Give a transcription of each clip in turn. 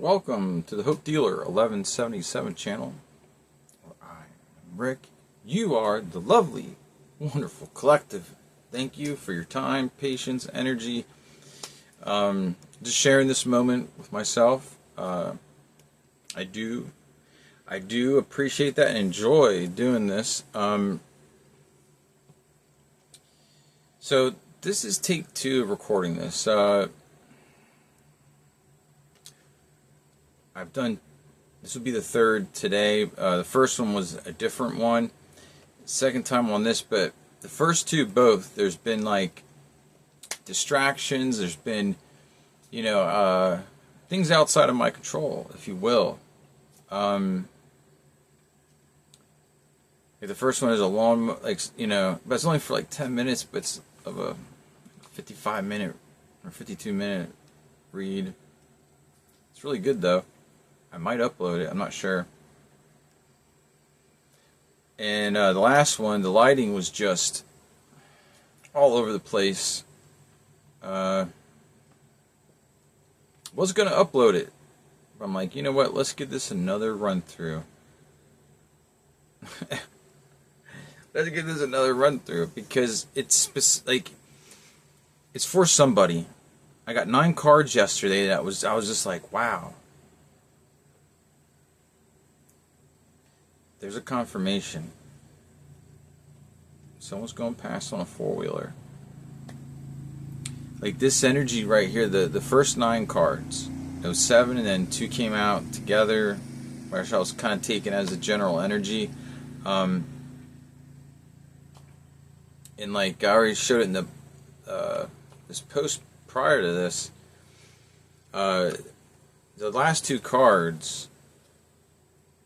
Welcome to the Hope Dealer 1177 channel. I'm Rick. You are the lovely, wonderful collective. Thank you for your time, patience, energy. Just sharing this moment with myself. I do appreciate that and enjoy doing this. So this is take 2 of recording this. This would be the third today. The first one was a different one. Second time on this, but the first two both, there's been like distractions, there's been, things outside of my control, if you will. The first one is a long, but it's only for like 10 minutes, but it's of a 55-minute or 52-minute read. It's really good though. I might upload it, I'm not sure. And the last one, the lighting was just all over the place. Was going to upload it, but I'm like, you know what, let's give this another run through. Let's give this another run through because it's for somebody. I got 9 cards yesterday I was just like, wow. There's a confirmation. Someone's going past on a 4-wheeler. Like this energy right here, the first 9 cards. It was 7 and then 2 came out together, which I was kind of taken as a general energy. And like I already showed it in the this post prior to this. The last 2 cards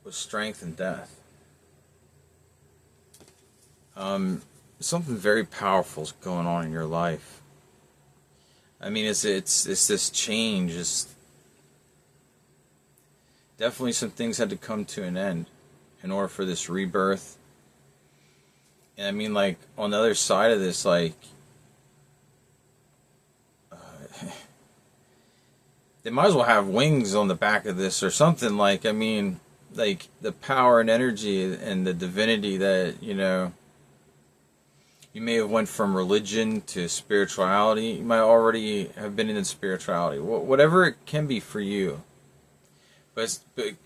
was strength and death. Something very powerful is going on in your life. I mean, it's this change. It's definitely some things had to come to an end in order for this rebirth. And I mean, like on the other side of this, like they might as well have wings on the back of this or something. Like, I mean, like the power and energy and the divinity that you may have went from religion to spirituality. You might already have been in spirituality. Whatever it can be for you. But the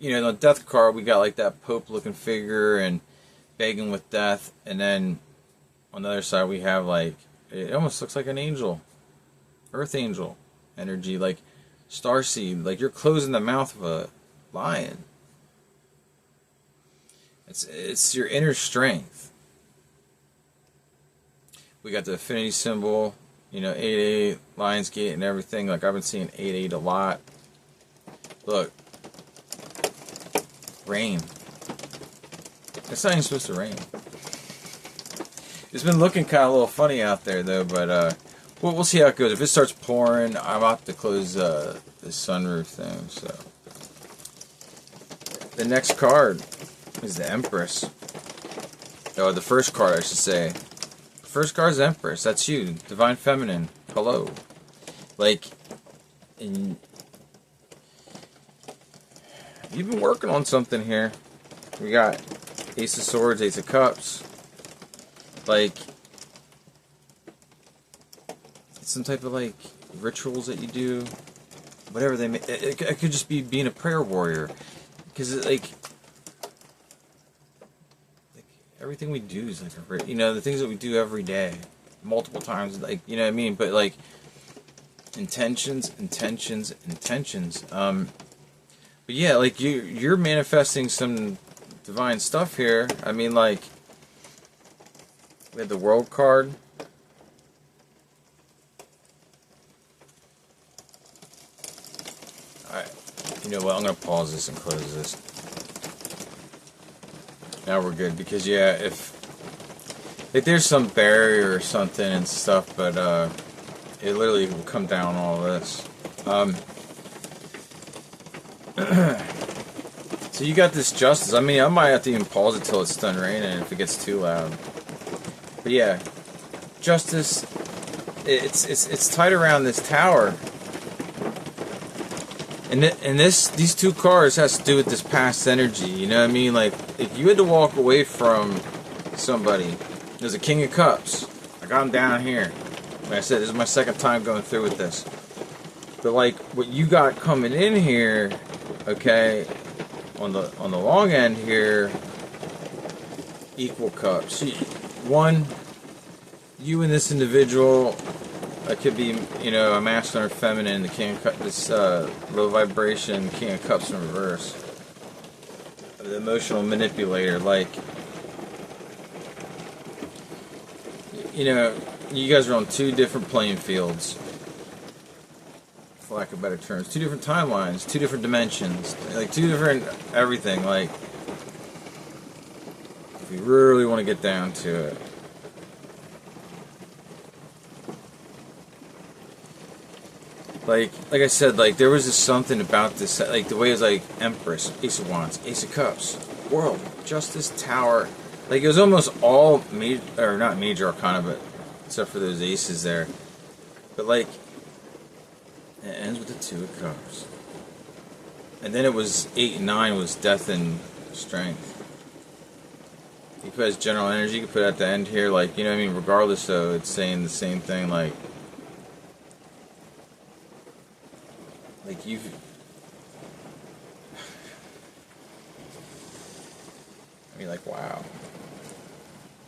death card, we got like that Pope-looking figure and begging with death. And then on the other side, we have like, it almost looks like an angel. Earth angel energy. Like starseed. Like you're closing the mouth of a lion. It's your inner strength. We got the affinity symbol, 8-8, Lionsgate and everything. Like I've been seeing 8-8 a lot. Look. Rain. It's not even supposed to rain. It's been looking kind of a little funny out there though, but we'll see how it goes. If it starts pouring, I'm about to close the sunroof thing, so. The next card is the Empress. Oh, the first card, I should say. First card is Empress. That's you, Divine Feminine. Hello. Like, you've been working on something here. We got Ace of Swords, Ace of Cups. Like, some type of like rituals that you do. Whatever they may. It could just be being a prayer warrior. Because like everything we do is like the things that we do every day, multiple times, like what I mean. But like intentions. But yeah, like you're manifesting some divine stuff here. I mean, like we had the World card. Alright, you know what? I'm gonna pause this and close this. Now we're good, because yeah, if there's some barrier or something and stuff, but it literally will come down all this. So you got this Justice. I mean, I might have to even pause it till it's done raining if it gets too loud. But yeah, Justice. It's tied around this tower. And these two cards has to do with this past energy. You know what I mean? Like, if you had to walk away from somebody, there's a King of Cups. I got him down here. Like I said, this is my second time going through with this. But like, what you got coming in here, okay, on the long end here, equal cups. One, you and this individual. It could be, you know, a masculine or feminine. The King of Cups, this low vibration King of Cups in reverse. The emotional manipulator, like, you know, you guys are on two different playing fields, for lack of better terms. Two different timelines, two different dimensions, like two different everything. Like, if you really want to get down to it. Like I said, like, there was just something about this, like, the way it was, like, Empress, Ace of Wands, Ace of Cups, World, Justice, Tower. Like, it was almost all major, or not major arcana, but except for those aces there. But, like, it ends with the Two of Cups. And then it was 8 and 9 was Death and Strength. You put as general energy, you could put at the end here, like, you know what I mean? Regardless, though, it's saying the same thing, like you've, I mean, like, wow.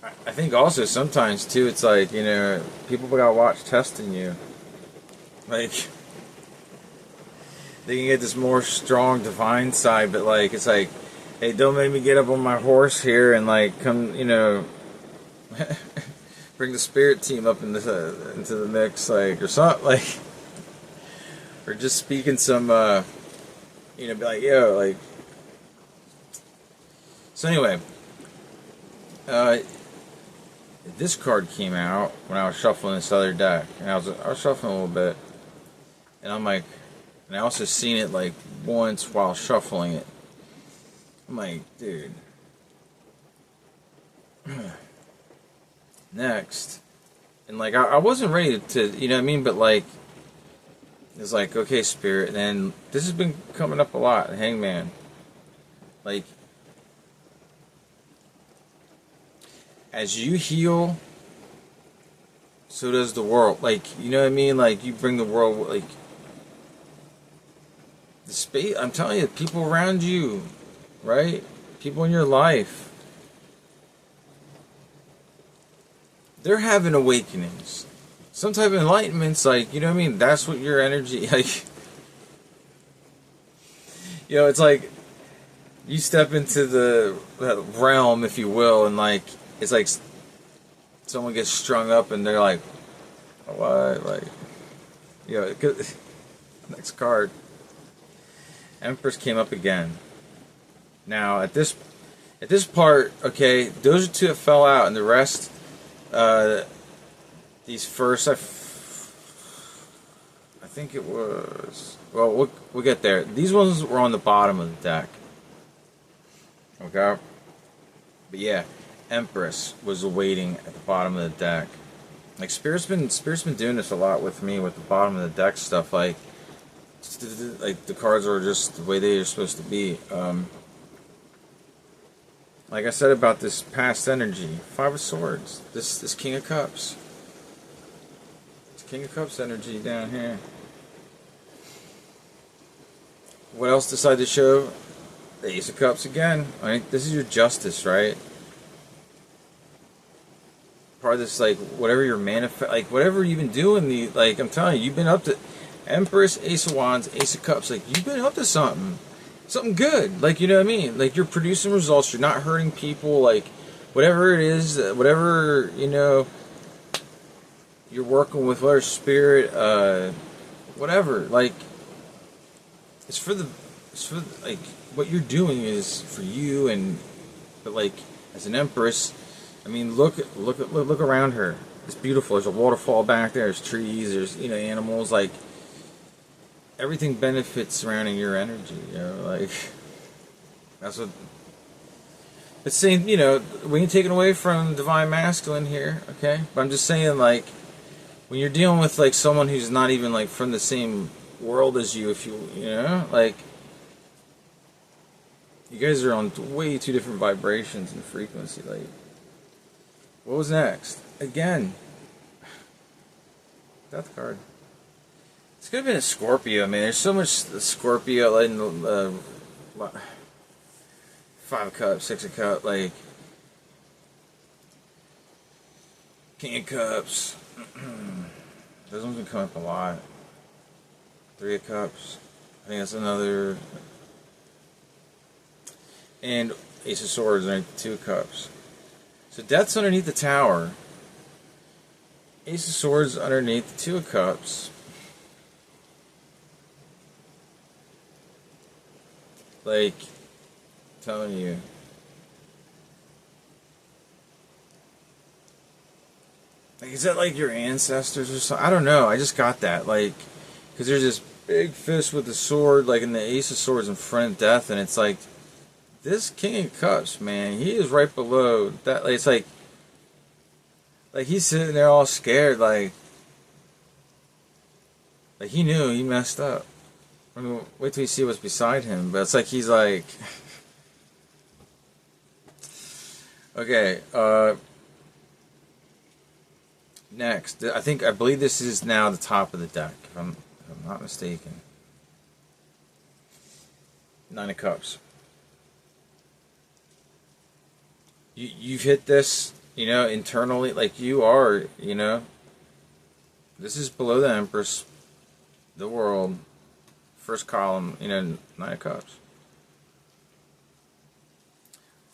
I think also sometimes too, it's like, you know, people gotta watch testing you. Like, they can get this more strong divine side, but like, it's like, hey, don't make me get up on my horse here and like come, you know, bring the spirit team up into the mix, like, or something, like. Or just speaking some, you know, be like, yo, like. So anyway, this card came out when I was shuffling this other deck, and I was shuffling a little bit, and I'm like, and I also seen it like once while shuffling it. I'm like, dude. Next, and like I wasn't ready to, you know what I mean, but like. It's like, okay, Spirit, and then this has been coming up a lot, Hangman. Like, as you heal, so does the world. Like, you know what I mean? Like, you bring the world, like, the space, I'm telling you, people around you, right? People in your life, they're having awakenings. Some type of enlightenment's like, you know what I mean? That's what your energy, like, you know, it's like, you step into the realm, if you will, and like, it's like, someone gets strung up and they're like, what? Like, you know, next card. Empress came up again. Now, at this part, okay, those are two that fell out, and the rest, these first, I think it was, well, we'll get there. These ones were on the bottom of the deck. Okay? But yeah, Empress was waiting at the bottom of the deck. Like, Spirit's been doing this a lot with me with the bottom of the deck stuff. Like the cards are just the way they are supposed to be. Like I said about this past energy, Five of Swords, this King of Cups. King of Cups energy down here. What else decided to show? The Ace of Cups again. I mean, this is your justice, right? Part of this, like, whatever you're like, whatever you've been doing, like, I'm telling you, you've been up to Empress, Ace of Wands, Ace of Cups. Like, you've been up to something good. Like, you know what I mean? Like, you're producing results. You're not hurting people. Like, whatever it is, whatever, you know, you're working with, whatever spirit, whatever, like, it's for like, what you're doing is for you, and, but like, as an Empress, I mean, look around her. It's beautiful. There's a waterfall back there, there's trees, there's, you know, animals, like, everything benefits surrounding your energy, you know, like, that's what, it's saying, you know, we ain't taking away from Divine Masculine here, okay, but I'm just saying, like, when you're dealing with, like, someone who's not even, like, from the same world as you, if you know, like, you guys are on way two different vibrations and frequency. Like, what was next? Again, Death card. It's gonna be a Scorpio, man. There's so much Scorpio in the 5 of Cups, 6 of Cups, like King of Cups. Those ones can come up a lot. 3 of Cups. I think that's another. And Ace of Swords underneath the 2 of Cups. So Death's underneath the Tower. Ace of Swords underneath the 2 of Cups. Like, telling you. Like, is that like your ancestors or something? I don't know. I just got that. Like, because there's this big fist with the sword, like in the Ace of Swords in front of Death, and it's like, this King of Cups, man, he is right below that. Like, it's like he's sitting there all scared, like he knew he messed up. I mean, wait till you see what's beside him. But it's like he's like, okay. Next, I believe this is now the top of the deck, if I'm not mistaken. 9 of Cups. You've hit this, you know, internally, like you are, you know. This is below the Empress, the world, first column, you know, 9 of Cups.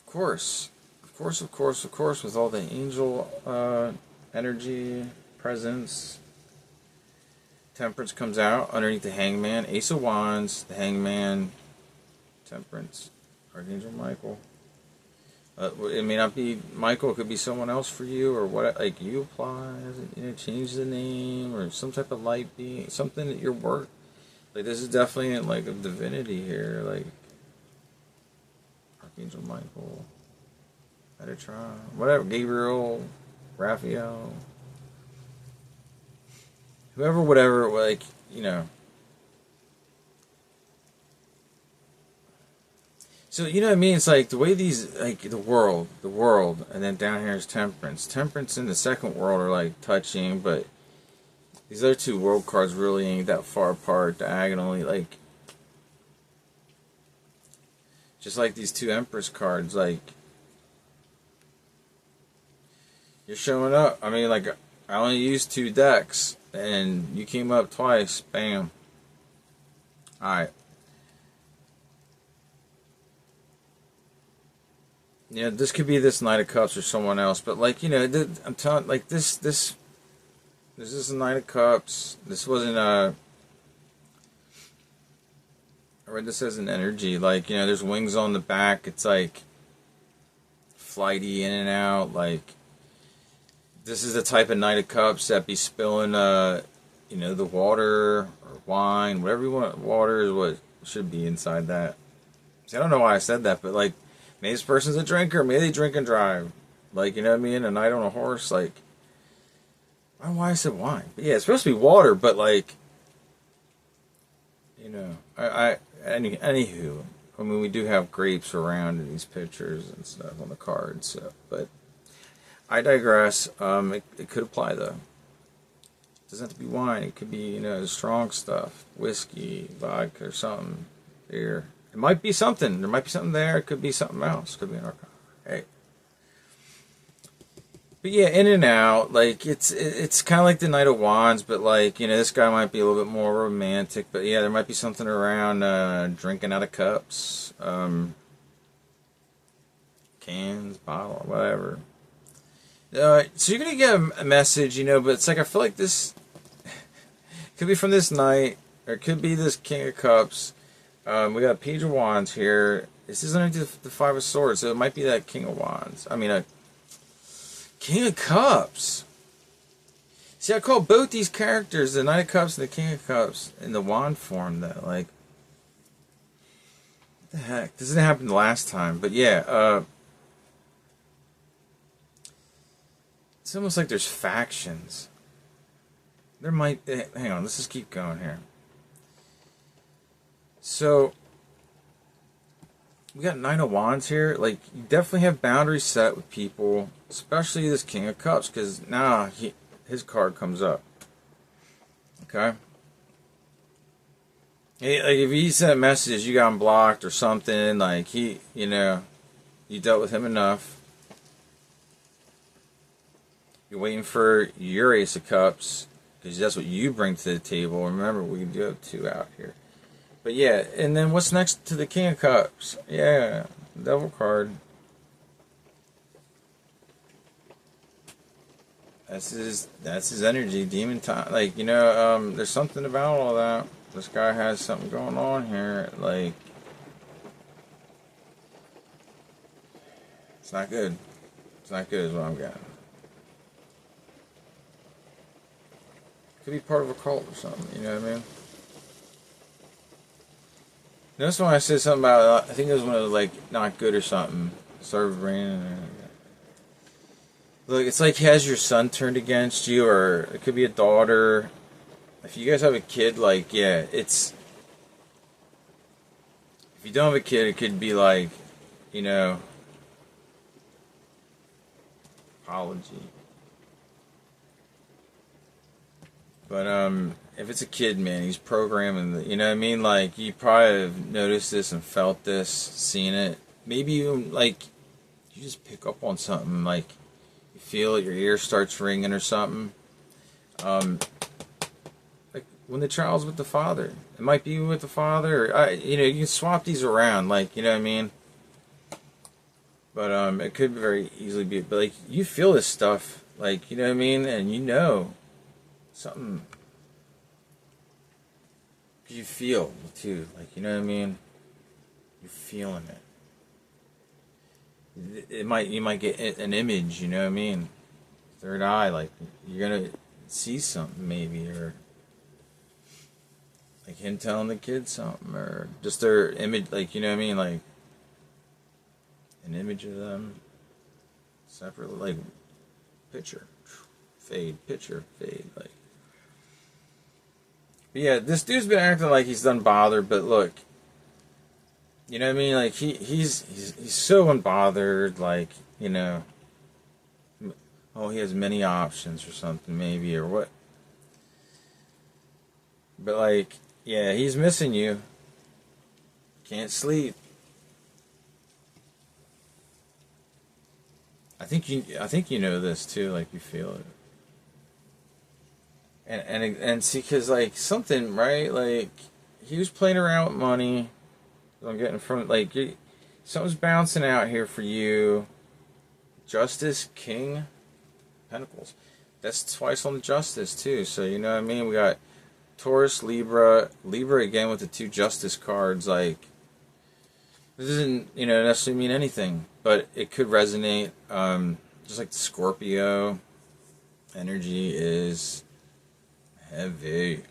Of course, with all the angel energy, presence. Temperance comes out underneath the Hangman, Ace of Wands, the Hangman, Temperance, Archangel Michael. It may not be Michael, it could be someone else for you, or what, like you apply, you know, change the name, or some type of light being, something that your work, like this is definitely like a divinity here, like Archangel Michael, Metatron, whatever, Gabriel, Raphael, whoever, whatever, like, you know. So, you know what I mean? It's like the way these, like the world, and then down here is Temperance. Temperance and the second world are like touching, but these other 2 world cards really ain't that far apart diagonally. Like, just like these 2 Empress cards, like, you're showing up. I mean, like, I only used 2 decks, and you came up twice. Bam. Alright. Yeah, this could be this Knight of Cups or someone else, but like, you know, I'm telling, like this is a Knight of Cups. This wasn't I read this as an energy, like, you know, there's wings on the back. It's like flighty in and out. Like, this is the type of Knight of Cups that be spilling, you know, the water or wine, whatever you want. Water is what should be inside that. See, I don't know why I said that, but like, maybe this person's a drinker. Maybe they drink and drive. Like, you know what I mean? A knight on a horse. Like, I don't know why I said wine. But yeah, it's supposed to be water, but like, you know, anywho, I mean, we do have grapes around in these pictures and stuff on the cards. So, but I digress. It could apply though. It doesn't have to be wine. It could be, you know, strong stuff, whiskey, vodka, or something. Beer. It might be something. There might be something there. It could be something else. It could be an archive. Hey. But yeah, in and out. Like, it's kind of like the Knight of Wands, but like, you know, this guy might be a little bit more romantic. But yeah, there might be something around drinking out of cups, cans, bottle, whatever. So you're going to get a message, you know, but it's like, I feel like this could be from this Knight, or it could be this King of Cups. We got a Page of Wands here. This is underneath the 5 of Swords, so it might be that King of Wands. I mean, a King of Cups. See, I call both these characters, the Knight of Cups and the King of Cups, in the wand form, though. Like, what the heck? This didn't happen the last time, but yeah, it's almost like there's factions. There might... hang on, let's just keep going here. So we got Nine of Wands here. Like, you definitely have boundaries set with people, especially this King of Cups, because now his card comes up. Okay? Like, if he sent messages, you got him blocked or something, like, you dealt with him enough. You're waiting for your Ace of Cups, because that's what you bring to the table. Remember, we do have 2 out here. But yeah, and then what's next to the King of Cups? Yeah, Devil card. That's his energy, demon time. Like, there's something about all that. This guy has something going on here. Like, it's not good. It's not good is what I'm getting. Could be part of a cult or something, you know what I mean? Notice when I said something about, I think it was when it was like not good or something. Started raining. Look, it's like he has your son turned against you, or it could be a daughter. If you guys have a kid, like, yeah, it's... If you don't have a kid, it could be like, apology. But, if it's a kid, man, he's programming, you know what I mean? Like, you probably have noticed this and felt this, seen it. Maybe you, like, you just pick up on something, like, you feel it, your ear starts ringing or something. Like, when the child's with the father. It might be with the father, or, you can swap these around, like, you know what I mean? But, it could very easily be, but, like, you feel this stuff, like, you know what I mean? And something... You feel, too, like, you know what I mean? You're feeling it. You might get an image, you know what I mean? Third eye, like, you're gonna see something, maybe, or like him telling the kids something, or just their image, like, you know what I mean? Like, an image of them separately, like, picture, fade, picture, fade, like. But yeah, this dude's been acting like he's done bothered, but look, you know what I mean? Like, he's so unbothered, like, oh, he has many options or something, maybe, or what. But, like, yeah, he's missing you. Can't sleep. I think you know this too, like, you feel it. And see, because, like, something, right? Like, he was playing around with money. I'm getting from, like, something's bouncing out here for you. Justice, King, Pentacles. That's twice on the Justice, too. So, you know what I mean? We got Taurus, Libra. Libra, again, with the 2 Justice cards. Like, this doesn't, necessarily mean anything. But it could resonate. Just like the Scorpio energy is... heavy.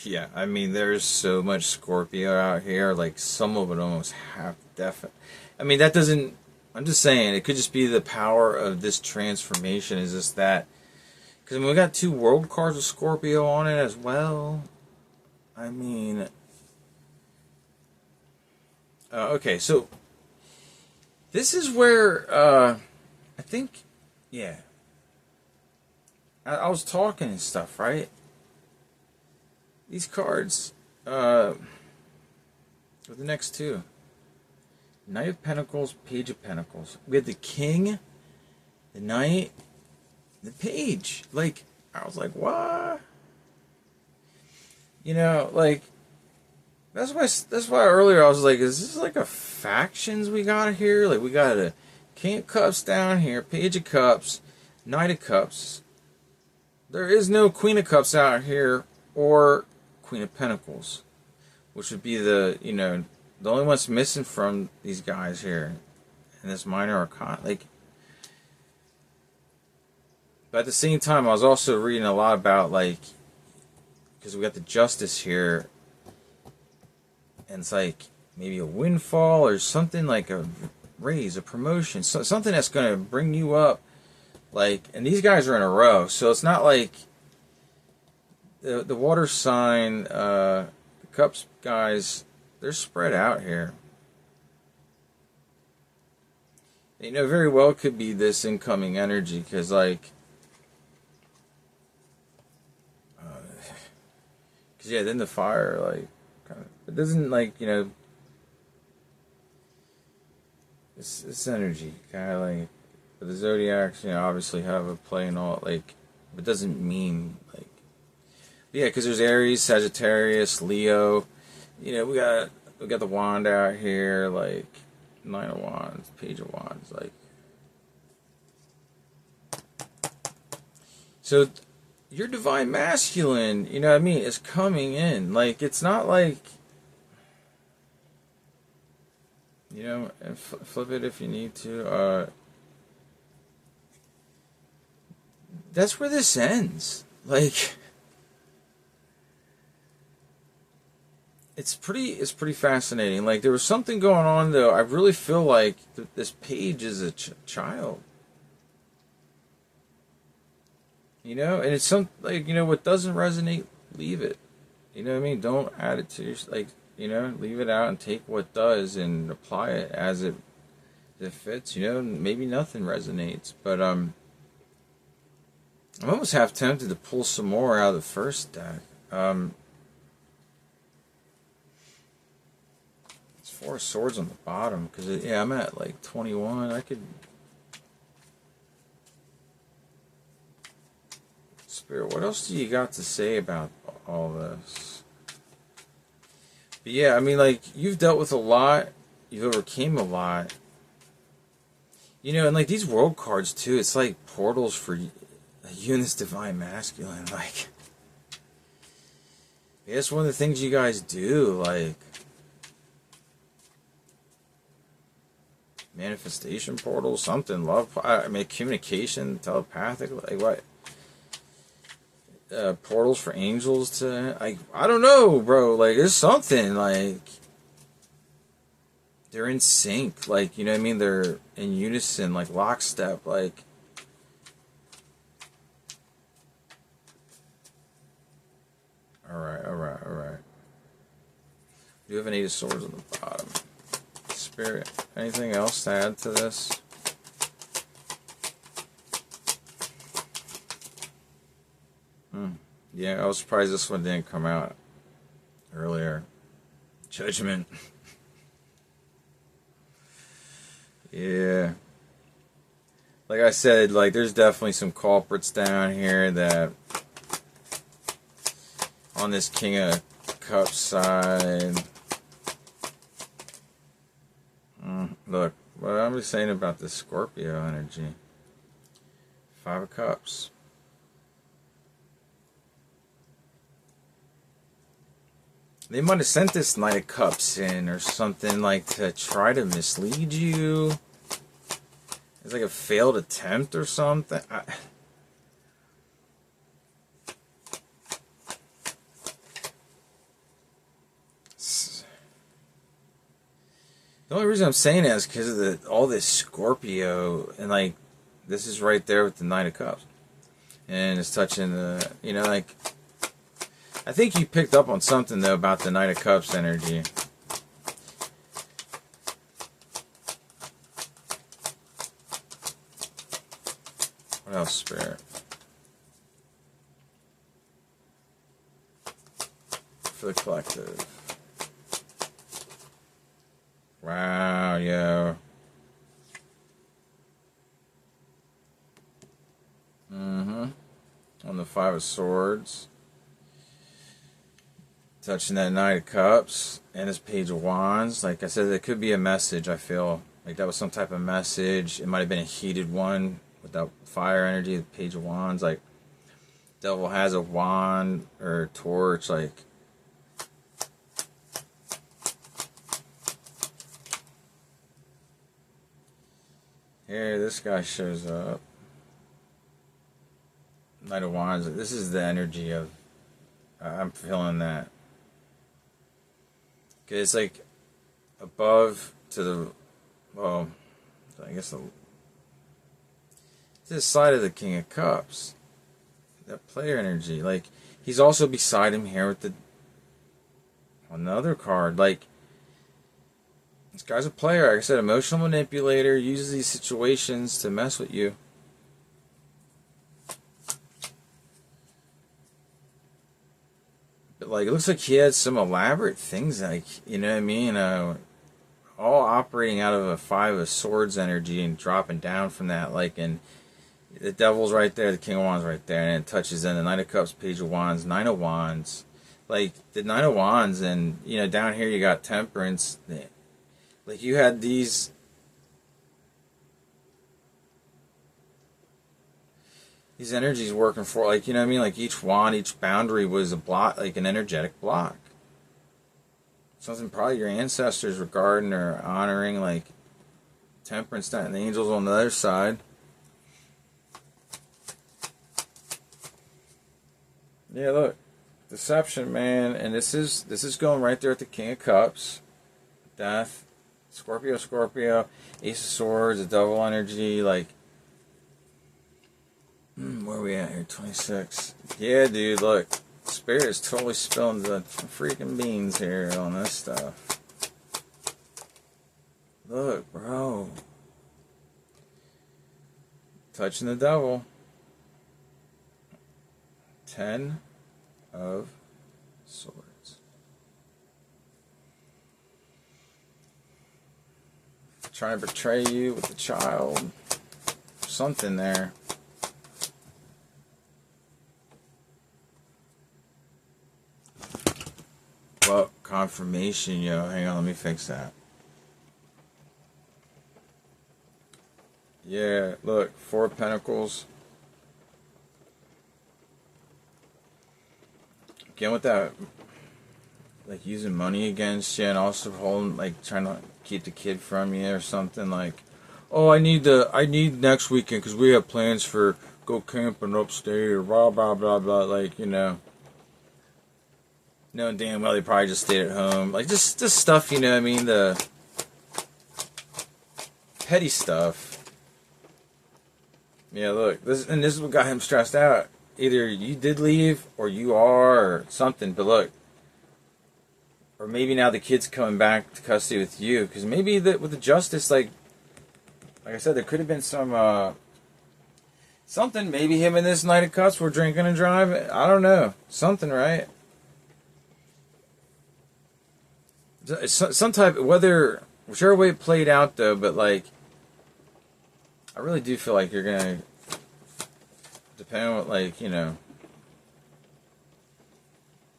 Yeah, I mean, there's so much Scorpio out here. Like, some of it almost half definite. I mean, that doesn't... I'm just saying, it could just be the power of this transformation. Is just that... Because, I mean, we got 2 world cards with Scorpio on it as well. I mean... okay, so... This is where, I think... Yeah. I was talking and stuff, right? These cards, with the next 2. Knight of Pentacles, Page of Pentacles. We had the King, the Knight, the Page. Like, I was like, what? Like, that's why earlier I was like, is this like a factions we got here? Like, we got a King of Cups down here, Page of Cups, Knight of Cups. There is no Queen of Cups out here, or Queen of Pentacles, which would be the only one's missing from these guys here in this minor arcana. Like, but at the same time, I was also reading a lot about, like, because we got the Justice here, and it's like maybe a windfall or something, like a raise, a promotion, so something that's going to bring you up, like, and these guys are in a row, so it's not like the water sign, the cups guys, they're spread out here. You know, very well could be this incoming energy, because like, cause yeah, then the fire like, kind of, it doesn't like, you know, this energy kind of like, but the zodiacs, you know, obviously have a play and all, like, but doesn't mean like, yeah, because there's Aries, Sagittarius, Leo, you know, we got the wand out here, like. Nine of Wands, Page of Wands, like. So, your divine masculine, you know what I mean, is coming in. Like, it's not like, you know, and flip it if you need to. That's where this ends. Like, it's pretty fascinating. Like, there was something going on though. I really feel like this page is a child. You know, and it's some like, you know, what doesn't resonate, leave it. You know what I mean? Don't add it to your, like, you know, leave it out and take what does and apply it as it fits. You know, maybe nothing resonates, but I'm almost half tempted to pull some more out of the first deck. It's Four of Swords on the bottom because yeah, I'm at like 21. I could. Spirit, what else do you got to say about all this? But yeah, I mean, like, you've dealt with a lot, you've overcame a lot. You know, and like these world cards too, it's like portals for you and this divine masculine. Like, yeah, it's one of the things you guys do, like manifestation portals, something, love, I mean, communication, telepathic, like what? Portals for angels to, like, I don't know, bro, like, there's something, like, they're in sync, like, you know what I mean, they're in unison, like, lockstep, like, alright, do you have an Eight of Swords on the bottom? Spirit, anything else to add to this? Yeah, I was surprised this one didn't come out earlier. Judgment. Yeah. Like I said, like, there's definitely some culprits down here that on this King of Cups side. Look, what I'm just saying about this Scorpio energy. Five of Cups. They might have sent this Knight of Cups in or something, like, to try to mislead you. It's like a failed attempt or something. The only reason I'm saying that is because of all this Scorpio, and like, this is right there with the Knight of Cups. And it's touching the, you know, like, I think you picked up on something, though, about the Knight of Cups energy. What else, Spirit? For the collective. Wow, yo. On the Five of Swords. Touching that Knight of Cups and this Page of Wands. Like I said, there could be a message, I feel. Like that was some type of message. It might have been a heated one with that fire energy, the Page of Wands. Like, devil has a wand or a torch. Like, here, this guy shows up. Knight of Wands. This is the energy of, I'm feeling that. It's like above to the, well, I guess to the side of the King of Cups. that player energy. Like, he's also beside him here with the another card. Like, this guy's a player. Like I said, emotional manipulator, uses these situations to mess with you. But like, it looks like he had some elaborate things, like, you know what I mean? All operating out of a 5 of Swords energy and dropping down from that, like, and the Devil's right there, the King of Wands right there, and it touches in the Knight of Cups, Page of Wands, Nine of Wands. Like, the Nine of Wands, and, you know, down here you got Temperance. Like, you had these energies working for, like, you know what I mean? Like, each wand, each boundary was a block, like an energetic block. Something probably your ancestors regarding or honoring, like Temperance, and the angels on the other side. Yeah, look, deception, man, and this is going right there at the King of Cups, Death, Scorpio, Ace of Swords, the Devil energy, like, where are we at here? 26. Yeah, dude, look. Spirit is totally spilling the freaking beans here on this stuff. Look, bro. Touching the Devil. 10 of Swords. Trying to betray you with the child. Something there. Well, confirmation, yo. Hang on, let me fix that. Yeah, look, 4 of Pentacles. Again with that, like, using money against you and also holding, like, trying to keep the kid from you or something. Like, oh, I need next weekend because we have plans for go camping upstate or blah, blah, blah, blah. Like, you know. Knowing damn well they probably just stayed at home. Like, just stuff, you know what I mean? The petty stuff. Yeah, look. This is what got him stressed out. Either you did leave, or you are, or something. But look. Or maybe now the kid's coming back to custody with you. Because maybe with the justice, like I said, there could have been some, something. Maybe him and this Knight of Cups were drinking and driving. I don't know. Something, right? Some type, whichever way it played out though, but like, I really do feel like you're gonna, depending on what, like, you know,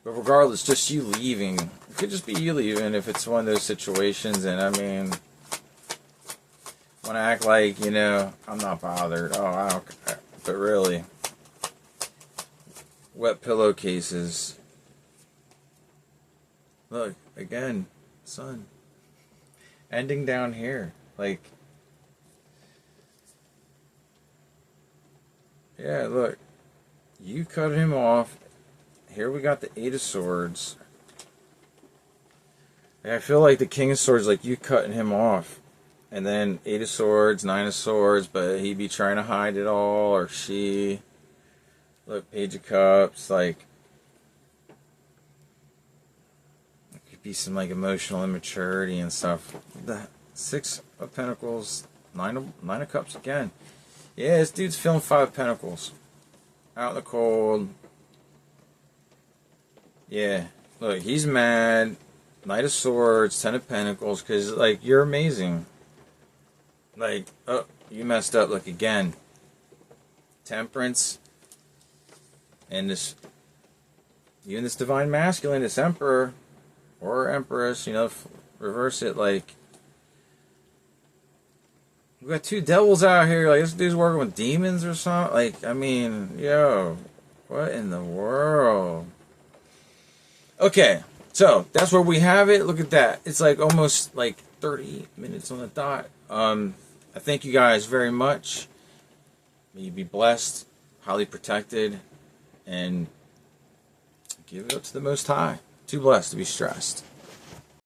but regardless, just you leaving, it could just be you leaving if it's one of those situations, and I mean, want to act like, you know, I'm not bothered, oh, I don't care, but really, wet pillowcases, look, again, Sun. Ending down here. Like, yeah, look. You cut him off. Here we got the 8 of Swords. I feel like the King of Swords, like, you cutting him off. And then 8 of Swords, 9 of Swords, but he'd be trying to hide it all, or she. Look, Page of Cups, like, be some, like, emotional immaturity and stuff. The 6 of Pentacles, 9 of Cups again. Yeah, this dude's feeling 5 of Pentacles. Out in the cold. Yeah, look, he's mad. Knight of Swords, 10 of Pentacles, because, like, you're amazing. Like, oh, you messed up, like, again. Temperance. And this, you and this Divine Masculine, this Emperor, or Empress, you know, reverse it, like, we got 2 devils out here, like, this dude's working with demons or something, like, I mean, yo, what in the world? Okay, so, that's where we have it, look at that, it's like almost, like, 30 minutes on the dot. I thank you guys very much, may you be blessed, highly protected, and give it up to the Most High. Too blessed to be stressed.